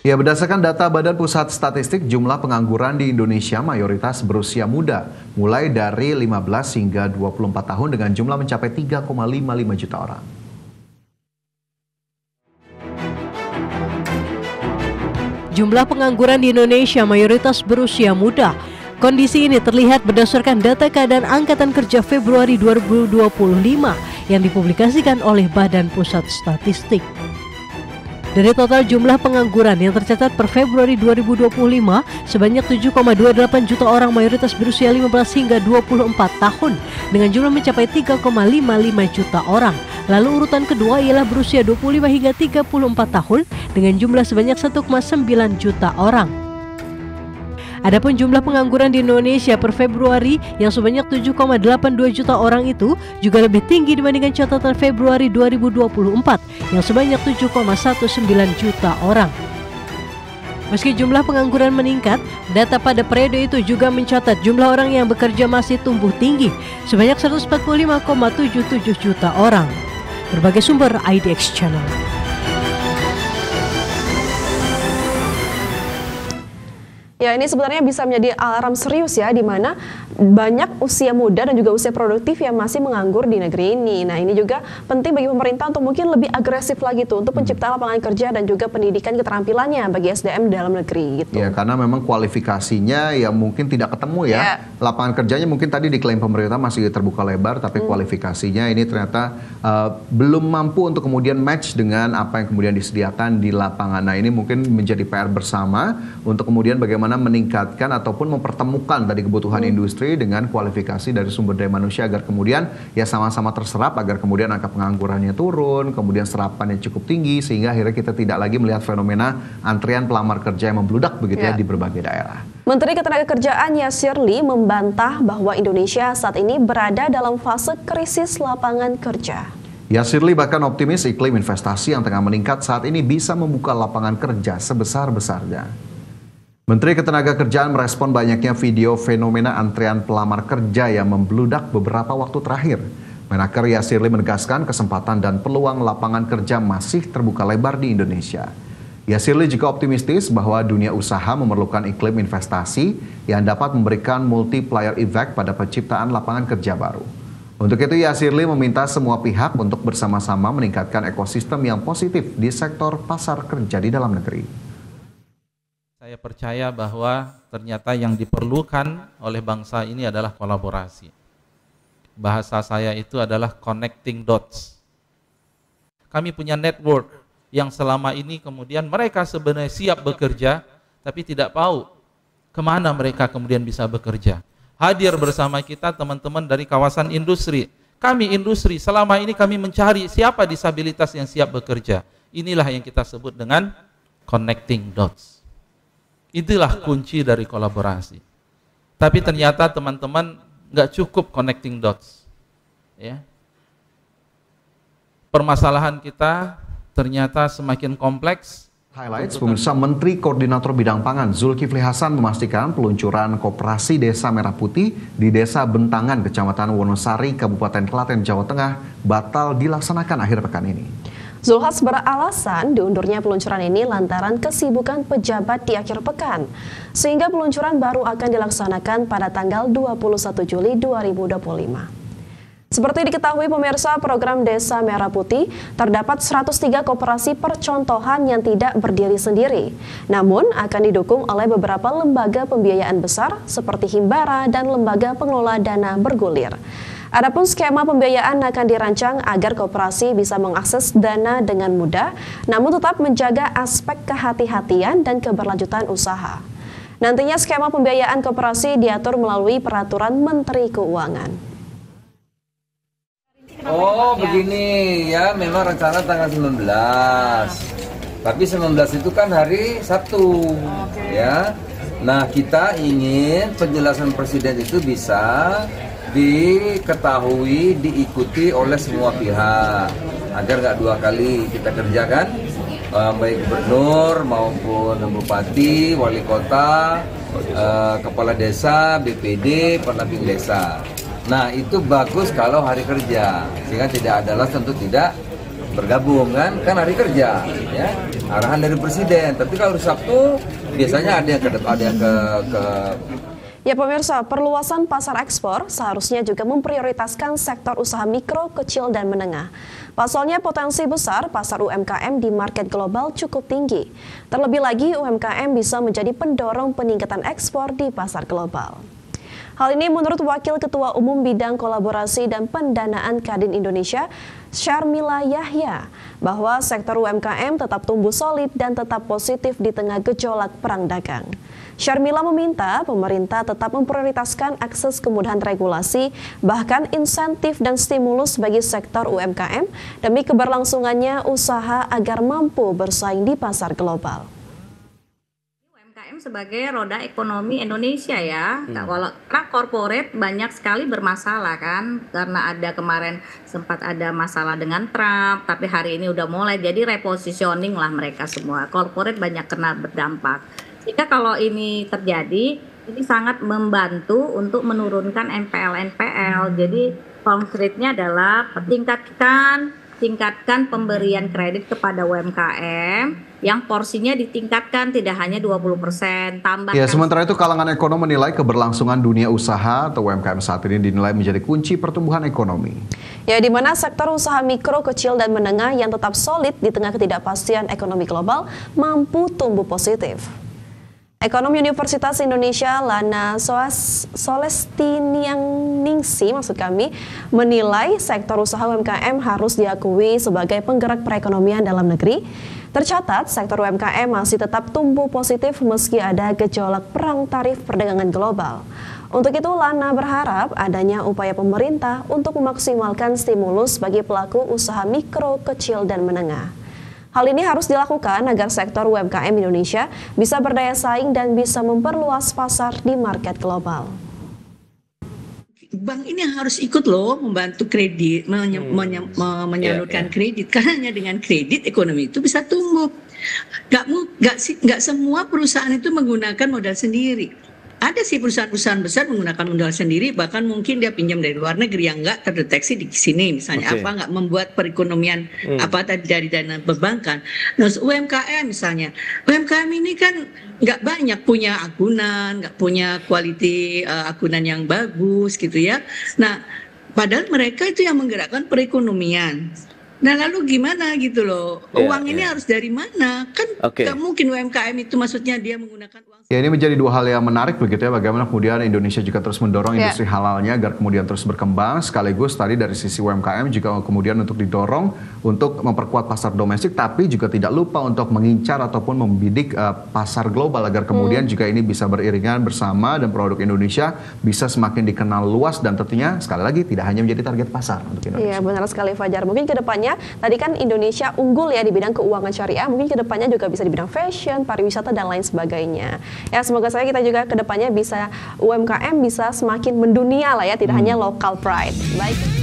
Ya, berdasarkan data Badan Pusat Statistik, jumlah pengangguran di Indonesia mayoritas berusia muda, mulai dari 15 hingga 24 tahun dengan jumlah mencapai 3,55 juta orang. Jumlah pengangguran di Indonesia mayoritas berusia muda. Kondisi ini terlihat berdasarkan data keadaan Angkatan Kerja Februari 2025 yang dipublikasikan oleh Badan Pusat Statistik. Dari total jumlah pengangguran yang tercatat per Februari 2025, sebanyak 7,28 juta orang mayoritas berusia 15 hingga 24 tahun dengan jumlah mencapai 3,55 juta orang. Lalu urutan kedua ialah berusia 25 hingga 34 tahun dengan jumlah sebanyak 1,9 juta orang. Adapun jumlah pengangguran di Indonesia per Februari yang sebanyak 7,82 juta orang itu juga lebih tinggi dibandingkan catatan Februari 2024 yang sebanyak 7,19 juta orang. Meski jumlah pengangguran meningkat, data pada periode itu juga mencatat jumlah orang yang bekerja masih tumbuh tinggi sebanyak 145,77 juta orang. Berbagai sumber IDX Channel. Ya, ini sebenarnya bisa menjadi alarm serius ya, di mana banyak usia muda dan juga usia produktif yang masih menganggur di negeri ini. Nah, ini juga penting bagi pemerintah untuk mungkin lebih agresif lagi tuh untuk penciptaan lapangan kerja dan juga pendidikan keterampilannya bagi SDM dalam negeri gitu. Ya, karena memang kualifikasinya ya mungkin tidak ketemu ya. Lapangan kerjanya mungkin tadi diklaim pemerintah masih terbuka lebar, tapi kualifikasinya ini ternyata belum mampu untuk kemudian match dengan apa yang kemudian disediakan di lapangan. Nah, ini mungkin menjadi PR bersama untuk kemudian bagaimana meningkatkan ataupun mempertemukan tadi kebutuhan industri dengan kualifikasi dari sumber daya manusia agar kemudian ya sama-sama terserap, agar kemudian angka penganggurannya turun, kemudian serapannya cukup tinggi sehingga akhirnya kita tidak lagi melihat fenomena antrian pelamar kerja yang membludak begitu ya di berbagai daerah. Menteri Ketenagakerjaan Yasir Lee membantah bahwa Indonesia saat ini berada dalam fase krisis lapangan kerja. Yasir Lee bahkan optimis iklim investasi yang tengah meningkat saat ini bisa membuka lapangan kerja sebesar-besarnya. Menteri Ketenagakerjaan merespon banyaknya video fenomena antrean pelamar kerja yang membludak beberapa waktu terakhir. Menaker Yasir Lee menegaskan kesempatan dan peluang lapangan kerja masih terbuka lebar di Indonesia. Yasir Lee juga optimistis bahwa dunia usaha memerlukan iklim investasi yang dapat memberikan multiplier effect pada penciptaan lapangan kerja baru. Untuk itu Yasir Lee meminta semua pihak untuk bersama-sama meningkatkan ekosistem yang positif di sektor pasar kerja di dalam negeri. Saya percaya bahwa ternyata yang diperlukan oleh bangsa ini adalah kolaborasi. Bahasa saya itu adalah connecting dots. Kami punya network yang selama ini kemudian mereka sebenarnya siap bekerja, tapi tidak tahu kemana mereka kemudian bisa bekerja. Hadir bersama kita teman-teman dari kawasan industri. Kami industri, selama ini kami mencari siapa disabilitas yang siap bekerja. Inilah yang kita sebut dengan connecting dots. Itulah kunci dari kolaborasi. Tapi ternyata teman-teman nggak cukup connecting dots. Ya. Permasalahan kita ternyata semakin kompleks. Highlights pemirsa, Menteri Koordinator Bidang Pangan Zulkifli Hasan memastikan peluncuran Koperasi Desa Merah Putih di Desa Bentangan, Kecamatan Wonosari, Kabupaten Klaten, Jawa Tengah batal dilaksanakan akhir pekan ini. Zulhas beralasan diundurnya peluncuran ini lantaran kesibukan pejabat di akhir pekan, sehingga peluncuran baru akan dilaksanakan pada tanggal 21 Juli 2025. Seperti diketahui pemirsa, program Desa Merah Putih terdapat 103 koperasi percontohan yang tidak berdiri sendiri, namun akan didukung oleh beberapa lembaga pembiayaan besar seperti Himbara dan lembaga pengelola dana bergulir. Adapun skema pembiayaan akan dirancang agar koperasi bisa mengakses dana dengan mudah, namun tetap menjaga aspek kehati-hatian dan keberlanjutan usaha. Nantinya skema pembiayaan koperasi diatur melalui peraturan Menteri Keuangan. Oh begini ya, memang rencana tanggal 19. Tapi 19 itu kan hari Sabtu, ya. Nah kita ingin penjelasan Presiden itu bisa diketahui, diikuti oleh semua pihak agar nggak dua kali kita kerjakan, baik gubernur maupun bupati, wali kota, kepala desa, BPD, pendamping desa. Nah itu bagus kalau hari kerja, sehingga tidak ada alasan untuk tidak bergabung kan hari kerja ya, arahan dari presiden. Tapi kalau Sabtu biasanya ada yang ke Ya pemirsa, perluasan pasar ekspor seharusnya juga memprioritaskan sektor usaha mikro, kecil, dan menengah. Pasalnya potensi besar pasar UMKM di market global cukup tinggi. Terlebih lagi UMKM bisa menjadi pendorong peningkatan ekspor di pasar global. Hal ini menurut Wakil Ketua Umum Bidang Kolaborasi dan Pendanaan Kadin Indonesia, Syarmila Yahya, bahwa sektor UMKM tetap tumbuh solid dan tetap positif di tengah gejolak perang dagang. Syarmila meminta pemerintah tetap memprioritaskan akses kemudahan regulasi, bahkan insentif dan stimulus bagi sektor UMKM demi keberlangsungannya usaha agar mampu bersaing di pasar global. UMKM sebagai roda ekonomi Indonesia ya. Kalau corporate banyak sekali bermasalah kan, karena ada kemarin sempat ada masalah dengan Trump, tapi hari ini udah mulai jadi repositioning lah mereka semua. Corporate banyak kena berdampak. Jika kalau ini terjadi, ini sangat membantu untuk menurunkan NPL. Jadi konkretnya adalah tingkatkan pemberian kredit kepada UMKM yang porsinya ditingkatkan tidak hanya 20%, tambahkan. Ya, sementara itu kalangan ekonom menilai keberlangsungan dunia usaha atau UMKM saat ini dinilai menjadi kunci pertumbuhan ekonomi. Ya, di mana sektor usaha mikro, kecil, dan menengah yang tetap solid di tengah ketidakpastian ekonomi global mampu tumbuh positif. Ekonom Universitas Indonesia Lana Solestinianingsi menilai sektor usaha UMKM harus diakui sebagai penggerak perekonomian dalam negeri. Tercatat sektor UMKM masih tetap tumbuh positif meski ada gejolak perang tarif perdagangan global. Untuk itu Lana berharap adanya upaya pemerintah untuk memaksimalkan stimulus bagi pelaku usaha mikro, kecil, dan menengah. Hal ini harus dilakukan agar sektor UMKM Indonesia bisa berdaya saing dan bisa memperluas pasar di market global. Bank ini harus ikut loh membantu kredit, menyalurkan kredit, karena hanya dengan kredit ekonomi itu bisa tumbuh. Gak semua perusahaan itu menggunakan modal sendiri. Ada sih perusahaan-perusahaan besar menggunakan modal sendiri, bahkan mungkin dia pinjam dari luar negeri yang nggak terdeteksi di sini, misalnya nggak membuat perekonomian dari dana perbankan. Nah, UMKM misalnya, UMKM ini kan nggak banyak punya agunan, nggak punya quality agunan yang bagus gitu ya. Nah, padahal mereka itu yang menggerakkan perekonomian. Nah lalu gimana gitu loh, uang ini harus dari mana? Kan nggak mungkin UMKM itu maksudnya dia menggunakan uang. Ya, ini menjadi dua hal yang menarik begitu ya, bagaimana kemudian Indonesia juga terus mendorong industri halalnya agar kemudian terus berkembang, sekaligus tadi dari sisi UMKM juga kemudian untuk didorong untuk memperkuat pasar domestik, tapi juga tidak lupa untuk mengincar ataupun membidik pasar global agar kemudian juga ini bisa beriringan bersama dan produk Indonesia bisa semakin dikenal luas dan tentunya sekali lagi tidak hanya menjadi target pasar untuk Indonesia. Iya benar sekali Fajar, mungkin kedepannya tadi kan Indonesia unggul ya di bidang keuangan syariah, mungkin kedepannya juga bisa di bidang fashion, pariwisata, dan lain sebagainya. Ya semoga saja kita juga kedepannya bisa UMKM bisa semakin mendunia lah ya, tidak hanya local pride. Baik.